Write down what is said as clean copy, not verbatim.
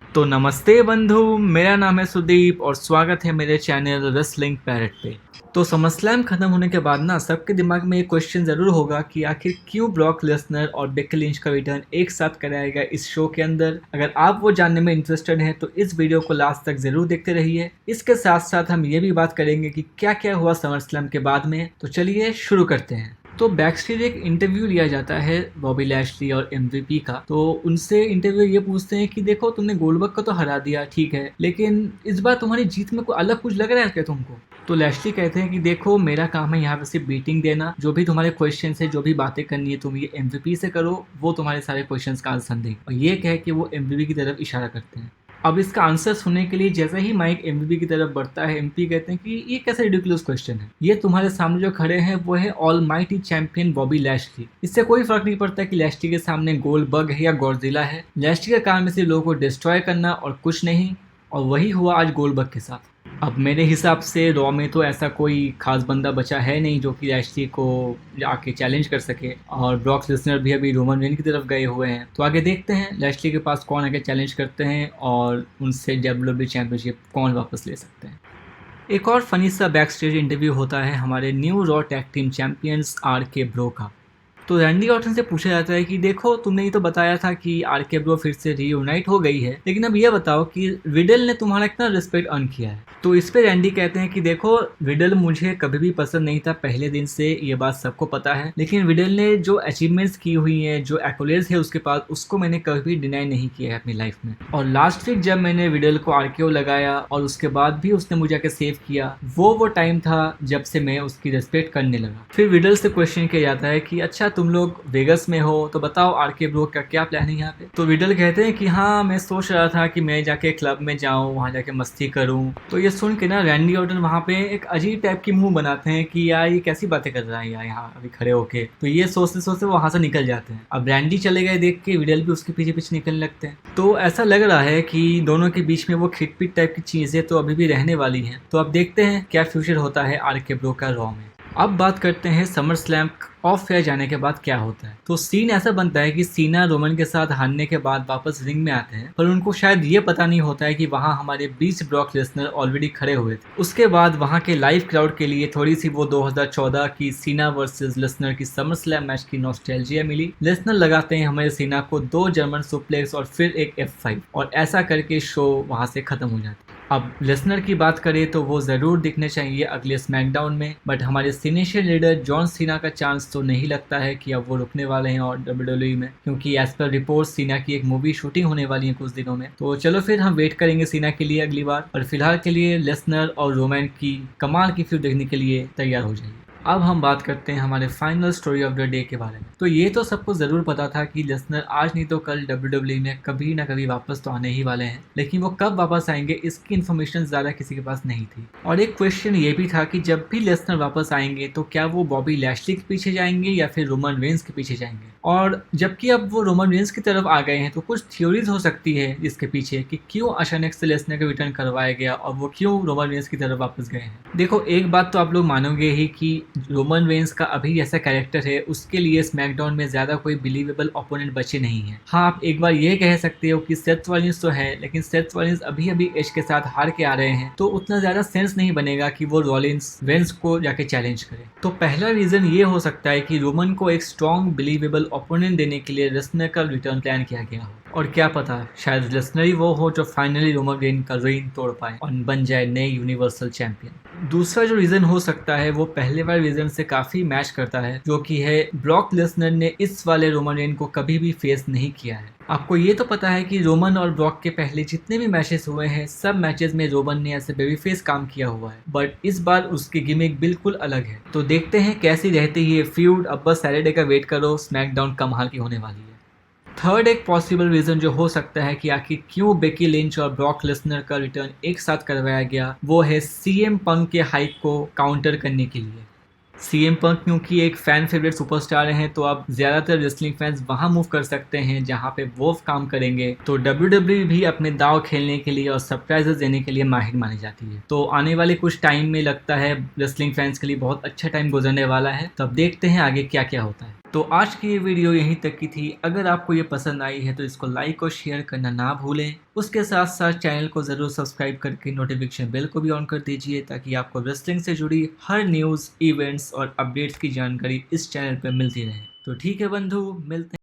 तो नमस्ते बंधु, मेरा नाम है सुदीप और स्वागत है मेरे चैनल रेसलिंग पैरेट पे। तो समरस्लैम खत्म होने के बाद ना सबके दिमाग में एक क्वेश्चन ज़रूर होगा कि आखिर क्यों ब्रॉक लेसनर और बेकी लिंच का रिटर्न एक साथ कराया गया इस शो के अंदर। अगर आप वो जानने में इंटरेस्टेड हैं तो इस वीडियो को लास्ट तक ज़रूर देखते रहिए। इसके साथ साथ हम ये भी बात करेंगे कि क्या क्या हुआ समरस्लैम के बाद में। तो चलिए शुरू करते हैं। तो बैकस्टेज एक इंटरव्यू लिया जाता है बॉबी लैशली और एमवीपी का। तो उनसे इंटरव्यू ये पूछते हैं कि देखो तुमने गोल्डबर्ग को तो हरा दिया, ठीक है, लेकिन इस बार तुम्हारी जीत में कोई अलग कुछ लग रहा है क्या तुमको? तो लैशली कहते हैं कि देखो मेरा काम है यहाँ पे सिर्फ बीटिंग देना, जो भी तुम्हारे क्वेश्चन है, जो भी बातें करनी है तुम ये एमवीपी से करो, वो तुम्हारे सारे क्वेश्चन का आंसर देंगे। और ये कह के वो एमवीपी की तरफ इशारा करते हैं। अब इसका आंसर सुनने के लिए जैसे ही माइक एमवीपी की तरफ बढ़ता है, एमपी कहते हैं कि ये कैसा रिडिकुलस क्वेश्चन है। ये तुम्हारे सामने जो खड़े हैं वो है ऑलमाइटी चैंपियन बॉबी लैशली। इससे कोई फर्क नहीं पड़ता कि लैशली के सामने गोल्डबर्ग है या गॉडजिला है। लैशली का काम है सिर्फ लोगों को डिस्ट्रॉय करना और कुछ नहीं। और वही हुआ आज गोल्डबर्ग के साथ। अब मेरे हिसाब से रॉ में तो ऐसा कोई खास बंदा बचा है नहीं जो कि लैशली को आके चैलेंज कर सके। और ब्रॉक लेसनर भी अभी रोमन रेन की तरफ गए हुए हैं। तो आगे देखते हैं लैशली के पास कौन आके चैलेंज करते हैं और उनसे डब्ल्यूडब्ल्यूई चैंपियनशिप कौन वापस ले सकते हैं। एक और फनी सा बैक स्टेज इंटरव्यू होता है हमारे new raw tag team champions RK Bro का। तो रैंडी ऑर्टन से पूछा जाता है कि देखो तुमने ये तो बताया था कि आरके ब्रो फिर से रीयूनाइट हो गई है, लेकिन अब ये बताओ कि रिडल ने तुम्हारा कितना रिस्पेक्ट अर्न किया है। तो इस पे रैंडी कहते हैं कि देखो रिडल मुझे कभी भी पसंद नहीं था पहले दिन से, ये बात सबको पता है, लेकिन रिडल ने जो अचीवमेंट्स की हुई हैं, जो एक्कोलेड्स है उसके पास, उसको मैंने कभी डिनाई नहीं किया है अपनी लाइफ में। और लास्ट वीक जब मैंने रिडल को आरकेओ लगाया और उसके बाद भी उसने मुझे आके सेव किया, वो टाइम था जब से मैं उसकी रिस्पेक्ट करने लगा। फिर रिडल से क्वेश्चन किया जाता है कि अच्छा तुम लोग वेगस में हो तो बताओ आरके ब्रो का क्या प्लान है यहाँ पे। तो रिडल कहते हैं कि हाँ मैं सोच रहा था कि मैं जाके क्लब में जाऊँ, वहाँ जाके मस्ती करूँ। तो ये सुन के ना रैंडी ऑर्टन वहाँ पे एक अजीब टाइप की मुंह बनाते हैं कि यार ये कैसी बातें कर रहा है यार यहाँ अभी खड़े होके। तो ये सोचते सोचते वो वहाँ से निकल जाते हैं। अब रैंडी चले गए देख के रिडल भी उसके पीछे पीछे निकलने लगते हैं। तो ऐसा लग रहा है कि दोनों के बीच में वो खिटपिट टाइप की चीजें तो अभी भी रहने वाली हैं। तो अब देखते हैं क्या फ्यूचर होता है आरके ब्रो का रॉ में। अब बात करते हैं समर स्लैम ऑफ फेयर जाने के बाद क्या होता है। तो सीन ऐसा बनता है कि सीना रोमन के साथ हारने के बाद वापस रिंग में आते हैं, पर उनको शायद ये पता नहीं होता है कि वहाँ हमारे बीच ब्रॉक लेसनर ऑलरेडी खड़े हुए थे। उसके बाद वहाँ के लाइव क्राउड के लिए थोड़ी सी वो 2014 की सीना वर्सेस लेसनर की समर स्लैम मैच की नॉस्टैल्जिया मिली। लेसनर लगाते हैं हमारे सीना को 2 जर्मन सुप्लेक्स और फिर एक F5 और ऐसा करके शो वहाँ से खत्म हो जाता है। अब लेसनर की बात करें तो वो ज़रूर दिखने चाहिए अगले स्मैकडाउन में, बट हमारे सीनियर लीडर जॉन सीना का चांस तो नहीं लगता है कि अब वो रुकने वाले हैं और डब्ल्यूडब्ल्यूई में, क्योंकि एज पर रिपोर्ट सीना की एक मूवी शूटिंग होने वाली है कुछ दिनों में। तो चलो फिर हम वेट करेंगे सीना के लिए अगली बार, और फिलहाल के लिए लेसनर और रोमन की कमाल की फ्यूड देखने के लिए तैयार हो जाइए। अब हम बात करते हैं हमारे final story of the day के बारे में। तो ये तो सबको ज़रूर पता था कि लेसनर आज नहीं तो कल डब्ल्यूडब्ल्यूई में कभी ना कभी वापस तो आने ही वाले हैं, लेकिन वो कब वापस आएंगे इसकी इन्फॉर्मेशन ज़्यादा किसी के पास नहीं थी। और एक क्वेश्चन ये भी था कि जब भी लेसनर वापस आएंगे तो क्या वो बॉबी लैशली के पीछे जाएंगे या फिर रोमन रेंस के पीछे जाएंगे। और जबकि अब वो रोमन रेंस की तरफ आ गए हैं तो कुछ थ्योरीज हो सकती है इसके पीछे कि क्यों अचानक से लेसनर का रिटर्न करवाया गया और वो क्यों रोमन रेंस की तरफ वापस गए हैं। देखो एक बात तो आप लोग मानोगे ही कि रोमन रेंस का अभी जैसा कैरेक्टर है उसके लिए स्मैकडाउन में ज्यादा कोई बिलीवेबल ओपोनेंट बचे नहीं है। हाँ आप एक बार ये कह सकते हो कि सेथ रॉलिंस तो है, लेकिन सेथ रॉलिंस अभी अभी एज के साथ हार के आ रहे हैं, तो उतना ज्यादा सेंस नहीं बनेगा कि वो रॉलिंस रेंस को जाके चैलेंज करे। तो पहला रीजन ये हो सकता है कि रोमन को एक स्ट्रॉन्ग बिलीवेबल ओपोनेंट देने के लिए लेसनर का रिटर्न प्लान किया गया हो। और क्या पता शायद लेसनर ही वो हो जो फाइनली रोमन रेन का रेन तोड़ पाए और बन जाए नए यूनिवर्सल चैंपियन। दूसरा जो रीजन हो सकता है वो पहले वाले रीजन से काफी मैच करता है, जो कि है ब्रॉक लेसनर ने इस वाले रोमन रेन को कभी भी फेस नहीं किया है। आपको ये तो पता है कि रोमन और ब्रॉक के पहले जितने भी मैचेस हुए हैं सब मैचेस में रोमन ने ऐसे बेबी फेस काम किया हुआ है, बट इस बार उसकी गिमिक बिल्कुल अलग है। तो देखते हैं कैसी रहती है ये फ्यूड। अब बस सैटरडे का वेट करो, स्मैकडाउन कमाल की होने वाली है। थर्ड एक पॉसिबल रीजन जो हो सकता है कि आखिर क्यों बेकी लिंच और ब्रॉक लेसनर का रिटर्न एक साथ करवाया गया, वो है सीएम पंक के हाइप को काउंटर करने के लिए। सीएम पंक क्योंकि एक फैन फेवरेट सुपरस्टार हैं, तो अब ज्यादातर रेसलिंग फैंस वहां मूव कर सकते हैं जहां पे वो काम करेंगे। तो डब्ल्यूडब्ल्यूई भी अपने दाव खेलने के लिए और सरप्राइजेस देने के लिए माहिर मानी जाती है। तो आने वाले कुछ टाइम में लगता है रेसलिंग फैंस के लिए बहुत अच्छा टाइम गुजरने वाला है। तो अब देखते हैं आगे क्या क्या होता है। तो आज की ये वीडियो यहीं तक की थी। अगर आपको ये पसंद आई है तो इसको लाइक और शेयर करना ना भूलें। उसके साथ साथ चैनल को ज़रूर सब्सक्राइब करके नोटिफिकेशन बेल को भी ऑन कर दीजिए, ताकि आपको रेसलिंग से जुड़ी हर न्यूज़, इवेंट्स और अपडेट्स की जानकारी इस चैनल पर मिलती रहे। तो ठीक है बंधु, मिलते हैं।